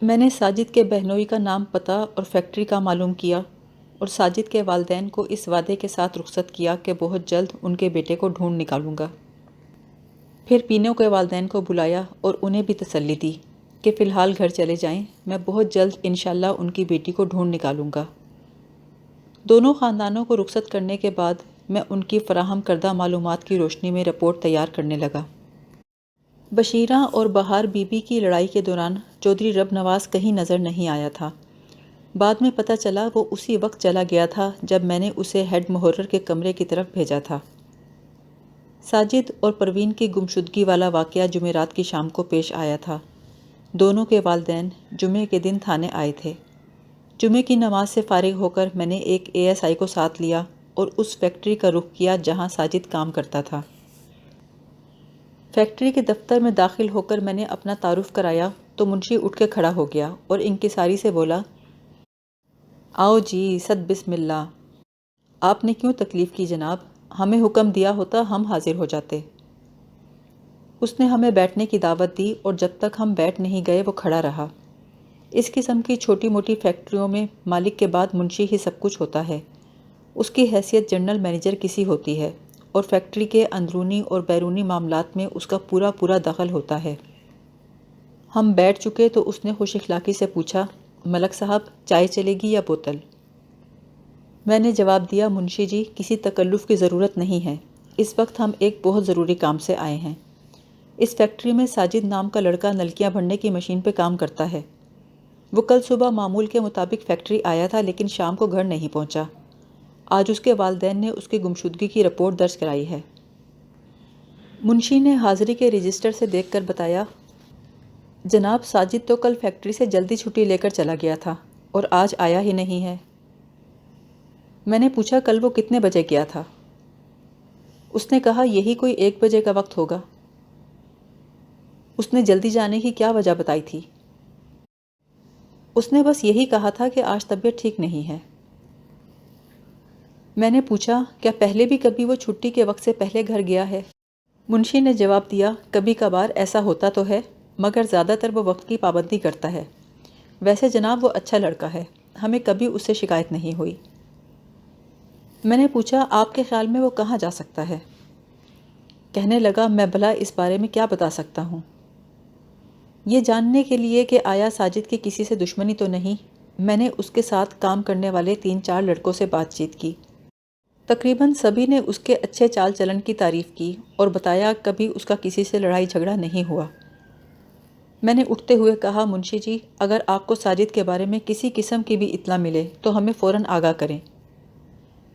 میں نے ساجد کے بہنوئی کا نام پتہ اور فیکٹری کا معلوم کیا اور ساجد کے والدین کو اس وعدے کے ساتھ رخصت کیا کہ بہت جلد ان کے بیٹے کو ڈھونڈ نکالوں گا۔ پھر پینو کے والدین کو بلایا اور انہیں بھی تسلی دی کہ فی الحال گھر چلے جائیں، میں بہت جلد انشاءاللہ ان کی بیٹی کو ڈھونڈ نکالوں گا۔ دونوں خاندانوں کو رخصت کرنے کے بعد میں ان کی فراہم کردہ معلومات کی روشنی میں رپورٹ تیار کرنے لگا۔ بشیرہ اور بہار بی بی کی لڑائی کے دوران چودھری رب نواز کہیں نظر نہیں آیا تھا۔ بعد میں پتہ چلا وہ اسی وقت چلا گیا تھا جب میں نے اسے ہیڈ محرر کے کمرے کی طرف بھیجا تھا۔ ساجد اور پروین کی گمشدگی والا واقعہ جمعرات کی شام کو پیش آیا تھا۔ دونوں کے والدین جمعے کے دن تھانے آئے تھے۔ جمعے کی نماز سے فارغ ہو کر میں نے ایک ASI کو ساتھ لیا اور اس فیکٹری کا رخ کیا جہاں ساجد کام کرتا تھا۔ فیکٹری کے دفتر میں داخل ہو کر میں نے اپنا تعارف کرایا تو منشی اٹھ کے کھڑا ہو گیا اور انکساری سے بولا، آؤ جی، صد بسم اللہ۔ آپ نے کیوں تکلیف کی جناب؟ ہمیں حکم دیا ہوتا ہم حاضر ہو جاتے۔ اس نے ہمیں بیٹھنے کی دعوت دی اور جب تک ہم بیٹھ نہیں گئے وہ کھڑا رہا۔ اس قسم کی چھوٹی موٹی فیکٹریوں میں مالک کے بعد منشی ہی سب کچھ ہوتا ہے۔ اس کی حیثیت جنرل مینیجر کسی ہوتی ہے اور فیکٹری کے اندرونی اور بیرونی معاملات میں اس کا پورا دخل ہوتا ہے۔ ہم بیٹھ چکے تو اس نے خوش اخلاقی سے پوچھا، ملک صاحب چائے چلے گی یا بوتل؟ میں نے جواب دیا، منشی جی کسی تکلف کی ضرورت نہیں ہے، اس وقت ہم ایک بہت ضروری کام سے آئے ہیں۔ اس فیکٹری میں ساجد نام کا لڑکا نلکیاں بھرنے کی مشین پہ کام کرتا ہے۔ وہ کل صبح معمول کے مطابق فیکٹری آیا تھا لیکن شام کو گھر نہیں پہنچا۔ آج اس کے والدین نے اس کی گمشدگی کی رپورٹ درج کرائی ہے۔ منشی نے حاضری کے رجسٹر سے دیکھ کر بتایا، جناب ساجد تو کل فیکٹری سے جلدی چھٹی لے کر چلا گیا تھا اور آج آیا ہی نہیں ہے۔ میں نے پوچھا کل وہ کتنے بجے گیا تھا؟ اس نے کہا یہی کوئی 1 بجے کا وقت ہوگا۔ اس نے جلدی جانے کی کیا وجہ بتائی تھی؟ اس نے بس یہی کہا تھا کہ آج طبیعت ٹھیک نہیں ہے۔ میں نے پوچھا کیا پہلے بھی کبھی وہ چھٹی کے وقت سے پہلے گھر گیا ہے؟ منشی نے جواب دیا، کبھی کبھار ایسا ہوتا تو ہے مگر زیادہ تر وہ وقت کی پابندی کرتا ہے۔ ویسے جناب وہ اچھا لڑکا ہے، ہمیں کبھی اس سے شکایت نہیں ہوئی۔ میں نے پوچھا آپ کے خیال میں وہ کہاں جا سکتا ہے؟ کہنے لگا، میں بھلا اس بارے میں کیا بتا سکتا ہوں؟ یہ جاننے کے لیے کہ آیا ساجد کی کسی سے دشمنی تو نہیں، میں نے اس کے ساتھ کام کرنے والے 3-4 لڑکوں سے بات چیت کی۔ تقریباً سبھی نے اس کے اچھے چال چلن کی تعریف کی اور بتایا کبھی اس کا کسی سے لڑائی جھگڑا نہیں ہوا۔ میں نے اٹھتے ہوئے کہا، منشی جی اگر آپ کو ساجد کے بارے میں کسی قسم کی بھی اطلاع ملے تو ہمیں فوراً آگاہ کریں۔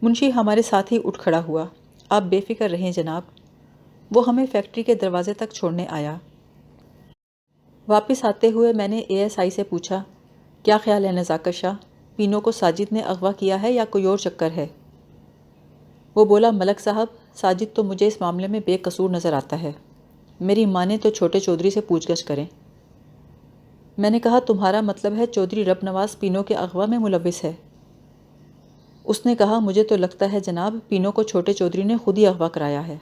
منشی ہمارے ساتھ ہی اٹھ کھڑا ہوا، آپ بے فکر رہیں جناب۔ وہ ہمیں فیکٹری کے دروازے تک چھوڑنے آیا۔ واپس آتے ہوئے میں نے ASI سے پوچھا، کیا خیال ہے نزاکت شاہ، پینو کو ساجد نے اغوا کیا ہے یا کوئی اور چکر ہے؟ وہ بولا، ملک صاحب ساجد تو مجھے اس معاملے میں بے قصور نظر آتا ہے، میری مانے تو چھوٹے چودھری سے پوچھ گچھ کریں۔ میں نے کہا، تمہارا مطلب ہے چودھری رب نواز پینو کے اغوا میں ملوث ہے؟ اس نے کہا، مجھے تو لگتا ہے جناب پینو کو چھوٹے چودھری نے خود ہی اغوا کرایا ہے۔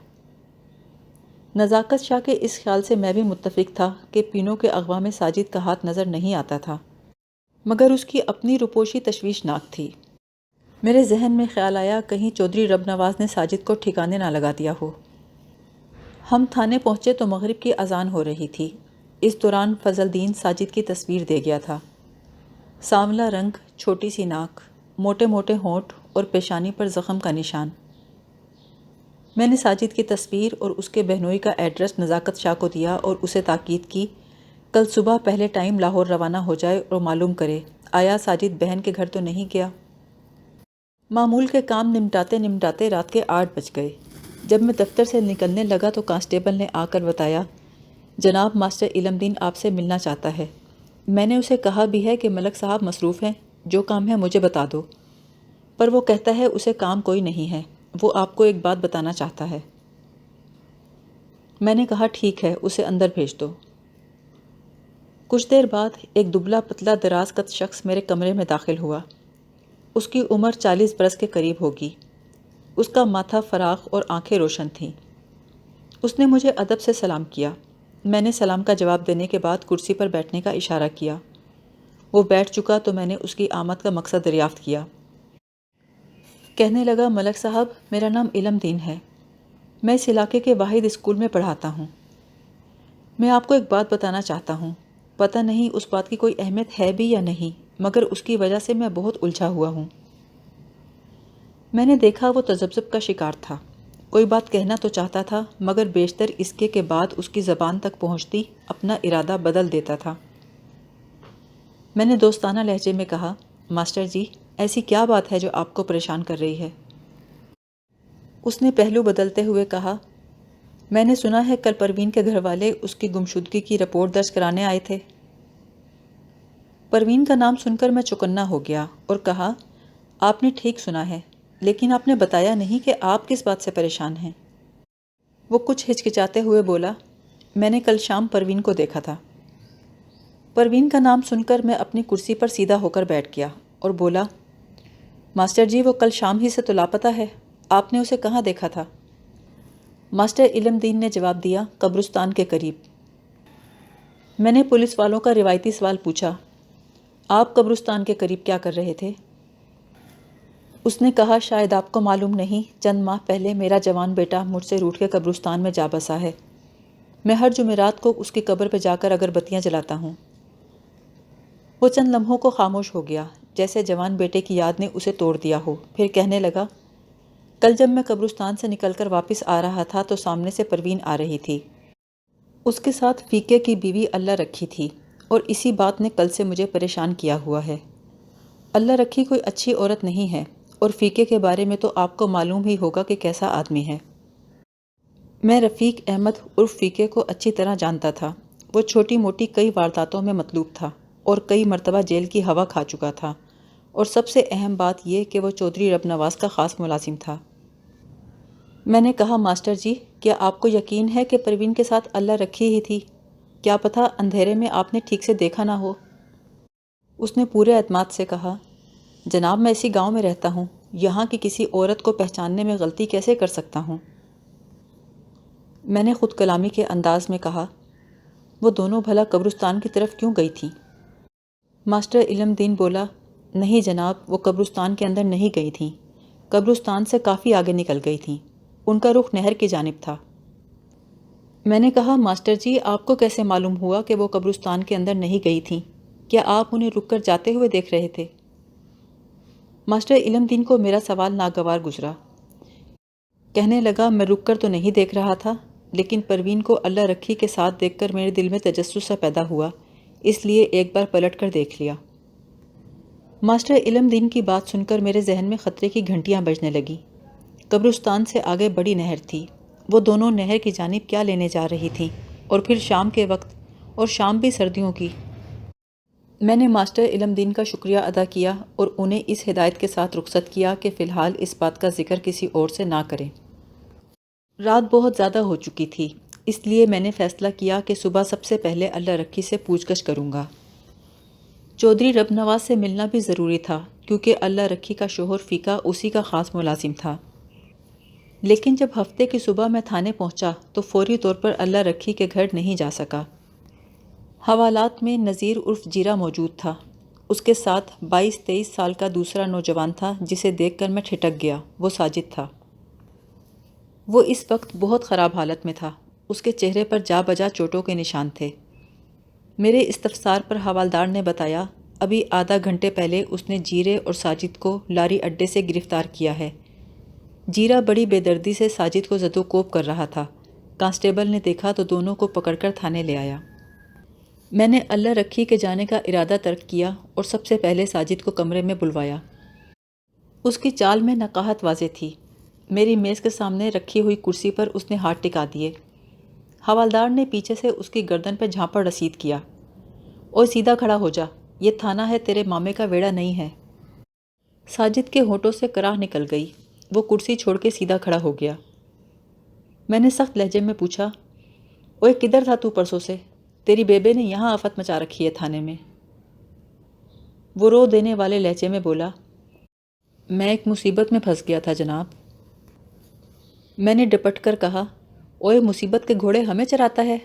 نزاکت شاہ کے اس خیال سے میں بھی متفق تھا کہ پینو کے اغوا میں ساجد کا ہاتھ نظر نہیں آتا تھا، مگر اس کی اپنی روپوشی تشویشناک تھی۔ میرے ذہن میں خیال آیا کہیں چودھری رب نواز نے ساجد کو ٹھکانے نہ لگا دیا ہو۔ ہم تھانے پہنچے تو مغرب کی اذان ہو رہی تھی۔ اس دوران فضل دین ساجد کی تصویر دے گیا تھا۔ سانولا رنگ، چھوٹی سی ناک، موٹے موٹے ہونٹ اور پیشانی پر زخم کا نشان۔ میں نے ساجد کی تصویر اور اس کے بہنوئی کا ایڈریس نزاکت شاہ کو دیا اور اسے تاکید کی، کل صبح پہلے ٹائم لاہور روانہ ہو جائے اور معلوم کرے آیا ساجد بہن کے گھر تو نہیں گیا۔ معمول کے کام نمٹاتے رات کے 8 بج گئے۔ جب میں دفتر سے نکلنے لگا تو کانسٹیبل نے آ کر بتایا، جناب ماسٹر علم دین آپ سے ملنا چاہتا ہے۔ میں نے اسے کہا بھی ہے کہ ملک صاحب مصروف ہیں، جو کام ہے مجھے بتا دو، پر وہ کہتا ہے اسے کام کوئی نہیں ہے، وہ آپ کو ایک بات بتانا چاہتا ہے۔ میں نے کہا ٹھیک ہے، اسے اندر بھیج دو۔ کچھ دیر بعد ایک دبلا پتلا دراز قد شخص میرے کمرے میں داخل ہوا۔ اس کی عمر 40 برس کے قریب ہوگی۔ اس کا ماتھا فراخ اور آنکھیں روشن تھیں۔ اس نے مجھے ادب سے سلام کیا۔ میں نے سلام کا جواب دینے کے بعد کرسی پر بیٹھنے کا اشارہ کیا۔ وہ بیٹھ چکا تو میں نے اس کی آمد کا مقصد دریافت کیا۔ کہنے لگا، ملک صاحب، میرا نام علم دین ہے، میں اس علاقے کے واحد اسکول میں پڑھاتا ہوں۔ میں آپ کو ایک بات بتانا چاہتا ہوں، پتہ نہیں اس بات کی کوئی اہمیت ہے بھی یا نہیں، مگر اس کی وجہ سے میں بہت الجھا ہوا ہوں۔ میں نے دیکھا وہ تذبذب کا شکار تھا، کوئی بات کہنا تو چاہتا تھا مگر بیشتر اس کے بعد اس کی زبان تک پہنچتی اپنا ارادہ بدل دیتا تھا۔ میں نے دوستانہ لہجے میں کہا، ماسٹر جی، ایسی کیا بات ہے جو آپ کو پریشان کر رہی ہے؟ اس نے پہلو بدلتے ہوئے کہا، میں نے سنا ہے کل پروین کے گھر والے اس کی گمشدگی کی رپورٹ درج کرانے آئے تھے۔ پروین کا نام سن کر میں چوکنا ہو گیا اور کہا، آپ نے ٹھیک سنا ہے، لیکن آپ نے بتایا نہیں کہ آپ کس بات سے پریشان ہیں۔ وہ کچھ ہچکچاتے ہوئے بولا، میں نے کل شام پروین کو دیکھا تھا۔ پروین کا نام سن کر میں اپنی کرسی پر سیدھا ہو کر بیٹھ گیا اور بولا، ماسٹر جی، وہ کل شام ہی سے تو لاپتہ ہے، آپ نے اسے کہاں دیکھا تھا؟ ماسٹر علم دین نے جواب دیا، قبرستان کے قریب۔ میں نے پولیس والوں کا روایتی سوال پوچھا، آپ قبرستان کے قریب کیا کر رہے تھے؟ اس نے کہا، شاید آپ کو معلوم نہیں، چند ماہ پہلے میرا جوان بیٹا مجھ سے روٹھ کے قبرستان میں جا بسا ہے۔ میں ہر جمعرات کو اس کی قبر پہ جا کر اگربتیاں جلاتا ہوں۔ وہ چند لمحوں کو خاموش ہو گیا، جیسے جوان بیٹے کی یاد نے اسے توڑ دیا ہو، پھر کہنے لگا، کل جب میں قبرستان سے نکل کر واپس آ رہا تھا تو سامنے سے پروین آ رہی تھی۔ اس کے ساتھ فیقے کی بیوی اللہ رکھی تھی، اور اسی بات نے کل سے مجھے پریشان کیا ہوا ہے۔ اللہ رکھی کوئی اچھی عورت نہیں ہے، اور فیقے کے بارے میں تو آپ کو معلوم ہی ہوگا کہ کیسا آدمی ہے۔ میں رفیق احمد عرف فیقے کو اچھی طرح جانتا تھا۔ وہ چھوٹی موٹی کئی وارداتوں میں مطلوب تھا اور کئی مرتبہ جیل کی ہوا کھا چکا تھا، اور سب سے اہم بات یہ کہ وہ چودھری رب نواز کا خاص ملازم تھا۔ میں نے کہا، ماسٹر جی، کیا آپ کو یقین ہے کہ پروین کے ساتھ اللہ رکھی ہی تھی؟ کیا پتہ اندھیرے میں آپ نے ٹھیک سے دیکھا نہ ہو؟ اس نے پورے اعتماد سے کہا، جناب، میں اسی گاؤں میں رہتا ہوں، یہاں کی کسی عورت کو پہچاننے میں غلطی کیسے کر سکتا ہوں؟ میں نے خود کلامی کے انداز میں کہا، وہ دونوں بھلا قبرستان کی طرف کیوں گئی تھیں؟ ماسٹر علم دین بولا، نہیں جناب، وہ قبرستان کے اندر نہیں گئی تھیں، قبرستان سے کافی آگے نکل گئی تھیں، ان کا رخ نہر کی جانب تھا۔ میں نے کہا، ماسٹر جی، آپ کو کیسے معلوم ہوا کہ وہ قبرستان کے اندر نہیں گئی تھیں؟ کیا آپ انہیں رک کر جاتے ہوئے دیکھ رہے تھے؟ ماسٹر علم دین کو میرا سوال ناگوار گزرا۔ کہنے لگا، میں رک کر تو نہیں دیکھ رہا تھا، لیکن پروین کو اللہ رکھی کے ساتھ دیکھ کر میرے دل میں تجسس سا پیدا ہوا، اس لیے ایک بار پلٹ کر دیکھ لیا۔ ماسٹر علم دین کی بات سن کر میرے ذہن میں خطرے کی گھنٹیاں بجنے لگیں۔ قبرستان سے آگے بڑی نہر تھی، وہ دونوں نہر کی جانب کیا لینے جا رہی تھیں، اور پھر شام کے وقت، اور شام بھی سردیوں کی۔ میں نے ماسٹر علم دین کا شکریہ ادا کیا اور انہیں اس ہدایت کے ساتھ رخصت کیا کہ فی الحال اس بات کا ذکر کسی اور سے نہ کریں۔ رات بہت زیادہ ہو چکی تھی، اس لیے میں نے فیصلہ کیا کہ صبح سب سے پہلے اللہ رکھی سے پوچھ گچھ کروں گا۔ چودھری رب نواز سے ملنا بھی ضروری تھا، کیونکہ اللہ رکھی کا شوہر فیقہ اسی کا خاص ملازم تھا۔ لیکن جب ہفتے کی صبح میں تھانے پہنچا تو فوری طور پر اللہ رکھی کے گھر نہیں جا سکا۔ حوالات میں نذیر عرف جیرا موجود تھا، اس کے ساتھ 22-23 سال کا دوسرا نوجوان تھا جسے دیکھ کر میں ٹھٹک گیا، وہ ساجد تھا۔ وہ اس وقت بہت خراب حالت میں تھا، اس کے چہرے پر جا بجا چوٹوں کے نشان تھے۔ میرے استفسار پر حوالدار نے بتایا، ابھی آدھا گھنٹے پہلے اس نے جیرے اور ساجد کو لاری اڈے سے گرفتار کیا ہے۔ جیرا بڑی بے دردی سے ساجد کو زد و کوب کر رہا تھا، کانسٹیبل نے دیکھا تو دونوں کو پکڑ کر تھانے لے آیا۔ میں نے اللہ رکھی کے جانے کا ارادہ ترک کیا اور سب سے پہلے ساجد کو کمرے میں بلوایا۔ اس کی چال میں نقاہت واضح تھی۔ میری میز کے سامنے رکھی ہوئی کرسی پر اس نے ہاتھ ٹکا دیے۔ حوالدار نے پیچھے سے اس کی گردن پہ جھانپڑ رسید کیا، اوے سیدھا کھڑا ہو جا، یہ تھانہ ہے، تیرے مامے کا ویڑا نہیں ہے۔ ساجد کے ہونٹوں سے کراہ نکل گئی، وہ کرسی چھوڑ کے سیدھا کھڑا ہو گیا۔ میں نے سخت لہجے میں پوچھا، اوے کدھر تھا تو پرسوں سے؟ تیری بیبے نے یہاں آفت مچا رکھی ہے تھانے میں۔ وہ رو دینے والے لہجے میں بولا، میں ایک مصیبت میں پھنس گیا تھا جناب۔ میں نے ڈپٹ کر کہا، اوے مصیبت کے گھوڑے ہمیں چراتا ہے،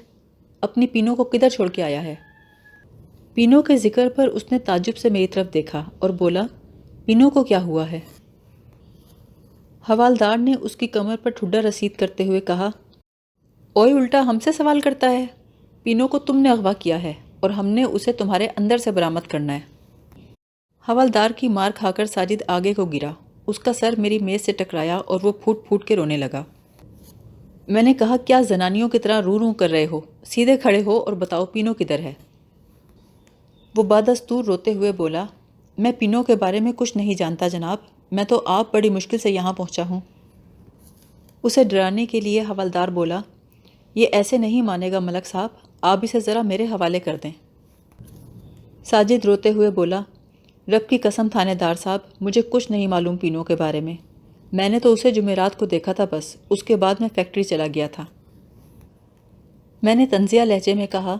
اپنی پینوں کو کدھر چھوڑ کے آیا ہے؟ پینو کے ذکر پر اس نے تعجب سے میری طرف دیکھا اور بولا، پینو کو کیا ہوا ہے؟ حوالدار نے اس کی کمر پر ٹھڈا رسید کرتے ہوئے کہا، اوئے الٹا ہم سے سوال کرتا ہے؟ پینو کو تم نے اغوا کیا ہے اور ہم نے اسے تمہارے اندر سے برآمد کرنا ہے۔ حوالدار کی مار کھا کر ساجد آگے کو گرا، اس کا سر میری میز سے ٹکرایا اور وہ پھوٹ پھوٹ کے رونے لگا۔ میں نے کہا، کیا زنانیوں کی طرح رو رو کر رہے ہو؟ سیدھے کھڑے ہو اور بتاؤ پینو کدھر ہے؟ وہ بدستور روتے ہوئے بولا، میں پینو کے بارے میں کچھ نہیں جانتا جناب، میں تو آپ بڑی مشکل سے یہاں پہنچا ہوں۔ اسے ڈرانے کے لیے حوالدار بولا، یہ ایسے نہیں مانے گا ملک صاحب، آپ اسے ذرا میرے حوالے کر دیں۔ ساجد روتے ہوئے بولا، رب کی قسم تھانے دار صاحب، مجھے کچھ نہیں معلوم پینو کے بارے میں نے تو اسے جمعرات کو دیکھا تھا بس، اس کے بعد میں فیکٹری چلا گیا تھا۔ میں نے طنزیہ لہجے میں کہا،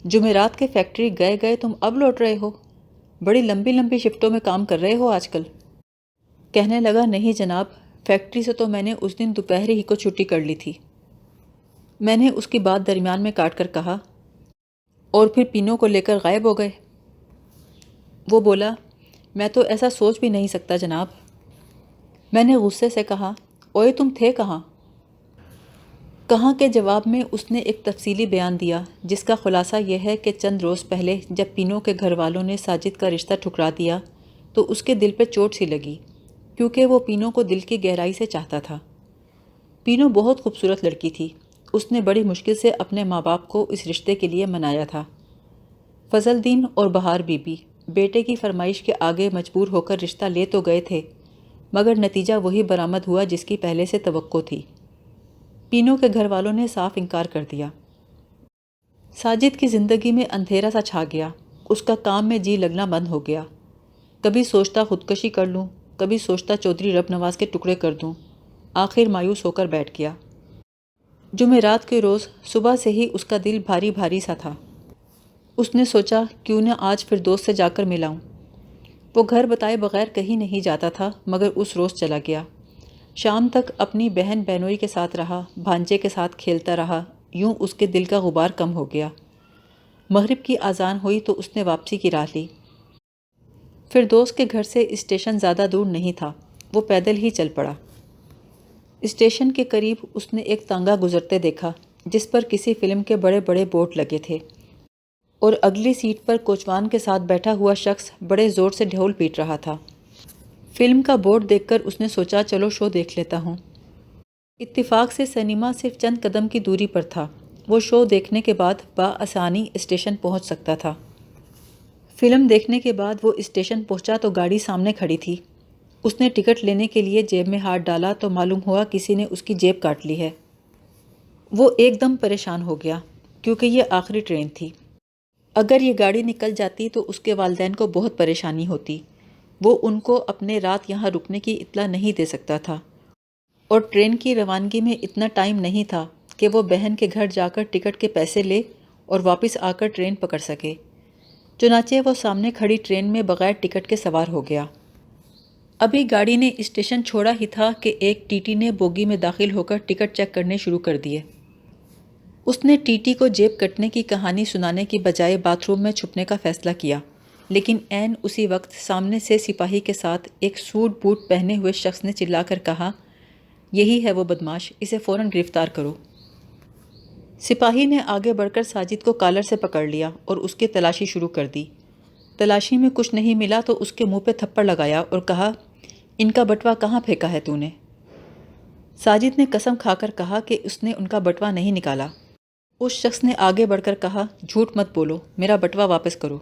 جمعرات کے فیکٹری گئے تم اب لوٹ رہے ہو؟ بڑی لمبی لمبی شفٹوں میں کام کر رہے ہو آج کل۔ کہنے لگا، نہیں جناب، فیکٹری سے تو میں نے اس دن دوپہر ہی کو چھٹی کر لی تھی۔ میں نے اس کی بات درمیان میں کاٹ کر کہا، اور پھر پینو کو لے کر غائب ہو گئے؟ وہ بولا، میں تو ایسا سوچ بھی نہیں سکتا جناب۔ میں نے غصے سے کہا، اوئے تم تھے کہاں؟ کہاں کے جواب میں اس نے ایک تفصیلی بیان دیا، جس کا خلاصہ یہ ہے کہ چند روز پہلے جب پینو کے گھر والوں نے ساجد کا رشتہ ٹھکرا دیا تو اس کے دل پہ چوٹ سی لگی، کیونکہ وہ پینو کو دل کی گہرائی سے چاہتا تھا۔ پینو بہت خوبصورت لڑکی تھی، اس نے بڑی مشکل سے اپنے ماں باپ کو اس رشتے کے لیے منایا تھا۔ فضل دین اور بہار بی بی بیٹے کی فرمائش کے آگے مجبور ہو کر رشتہ لے تو گئے تھے، مگر نتیجہ وہی برآمد ہوا جس کی پہلے سے توقع تھی۔ پینو کے گھر والوں نے صاف انکار کر دیا۔ ساجد کی زندگی میں اندھیرا سا چھا گیا، اس کا کام میں جی لگنا بند ہو گیا۔ کبھی سوچتا خودکشی کر لوں، کبھی سوچتا چودھری رب نواز کے ٹکڑے کر دوں، آخر مایوس ہو کر بیٹھ گیا۔ جمعرات کے روز صبح سے ہی اس کا دل بھاری بھاری سا تھا۔ اس نے سوچا، کیوں نہ آج پھر دوست سے جا کر ملاؤں۔ وہ گھر بتائے بغیر کہیں نہیں جاتا تھا، مگر اس روز چلا گیا۔ شام تک اپنی بہن بہنوئی کے ساتھ رہا، بھانجے کے ساتھ کھیلتا رہا، یوں اس کے دل کا غبار کم ہو گیا۔ مغرب کی اذان ہوئی تو اس نے واپسی کی راہ لی۔ فردوس کے گھر سے اسٹیشن زیادہ دور نہیں تھا، وہ پیدل ہی چل پڑا۔ اسٹیشن کے قریب اس نے ایک تانگا گزرتے دیکھا، جس پر کسی فلم کے بڑے بڑے بورڈ لگے تھے، اور اگلی سیٹ پر کوچوان کے ساتھ بیٹھا ہوا شخص بڑے زور سے ڈھول پیٹ رہا تھا۔ فلم کا بورڈ دیکھ کر اس نے سوچا، چلو شو دیکھ لیتا ہوں۔ اتفاق سے سنیما صرف چند قدم کی دوری پر تھا، وہ شو دیکھنے کے بعد بآسانی اسٹیشن پہنچ سکتا تھا۔ فلم دیکھنے کے بعد وہ اسٹیشن پہنچا تو گاڑی سامنے کھڑی تھی۔ اس نے ٹکٹ لینے کے لیے جیب میں ہاتھ ڈالا تو معلوم ہوا کسی نے اس کی جیب کاٹ لی ہے۔ وہ ایک دم پریشان ہو گیا، کیونکہ یہ آخری ٹرین تھی۔ اگر یہ گاڑی نکل جاتی تو اس کے والدین کو بہت پریشانی ہوتی، وہ ان کو اپنے رات یہاں رکنے کی اطلاع نہیں دے سکتا تھا، اور ٹرین کی روانگی میں اتنا ٹائم نہیں تھا کہ وہ بہن کے گھر جا کر ٹکٹ کے پیسے لے اور واپس آ کر ٹرین پکڑ سکے۔ چنانچہ وہ سامنے کھڑی ٹرین میں بغیر ٹکٹ کے سوار ہو گیا۔ ابھی گاڑی نے اسٹیشن چھوڑا ہی تھا کہ ایک ٹی ٹی نے بوگی میں داخل ہو کر ٹکٹ چیک کرنے شروع کر دیے۔ اس نے ٹی ٹی کو جیب کٹنے کی کہانی سنانے کی بجائے باتھ روم میں چھپنے کا فیصلہ کیا، لیکن عین اسی وقت سامنے سے سپاہی کے ساتھ ایک سوٹ بوٹ پہنے ہوئے شخص نے چلا کر کہا، یہی ہے وہ بدماش، اسے فوراً گرفتار کرو۔ سپاہی نے آگے بڑھ کر ساجد کو کالر سے پکڑ لیا اور اس کی تلاشی شروع کر دی۔ تلاشی میں کچھ نہیں ملا تو اس کے منہ پہ تھپڑ لگایا اور کہا، ان کا بٹوا کہاں پھینکا ہے تو نے؟ ساجد نے قسم کھا کر کہا کہ اس نے ان کا بٹوا نہیں نکالا۔ اس شخص نے آگے بڑھ کر کہا، جھوٹ مت بولو، میرا بٹوا واپس کرو۔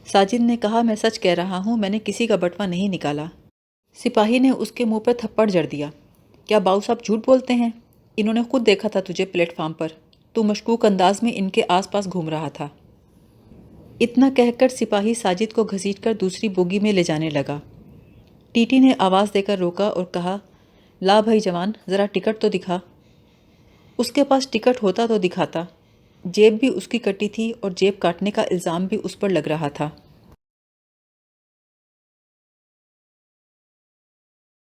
ساجد نے کہا، میں سچ کہہ رہا ہوں، میں نے کسی کا بٹوا نہیں نکالا۔ سپاہی نے اس کے منہ پہ تھپڑ جڑ دیا، کیا باؤ صاحب جھوٹ بولتے ہیں؟ انہوں نے خود دیکھا تھا تجھے پلیٹ فارم پر، تو مشکوک انداز میں ان کے آس پاس گھوم رہا تھا۔ اتنا کہہ کر سپاہی ساجد کو گھسیٹ کر دوسری بوگی میں لے جانے لگا۔ ٹی ٹی نے آواز دے کر روکا اور کہا، لا بھائی جوان، ذرا ٹکٹ تو دکھا۔ اس کے پاس ٹکٹ ہوتا تو دکھاتا، جیب بھی اس کی کٹی تھی اور جیب کاٹنے کا الزام بھی اس پر لگ رہا تھا۔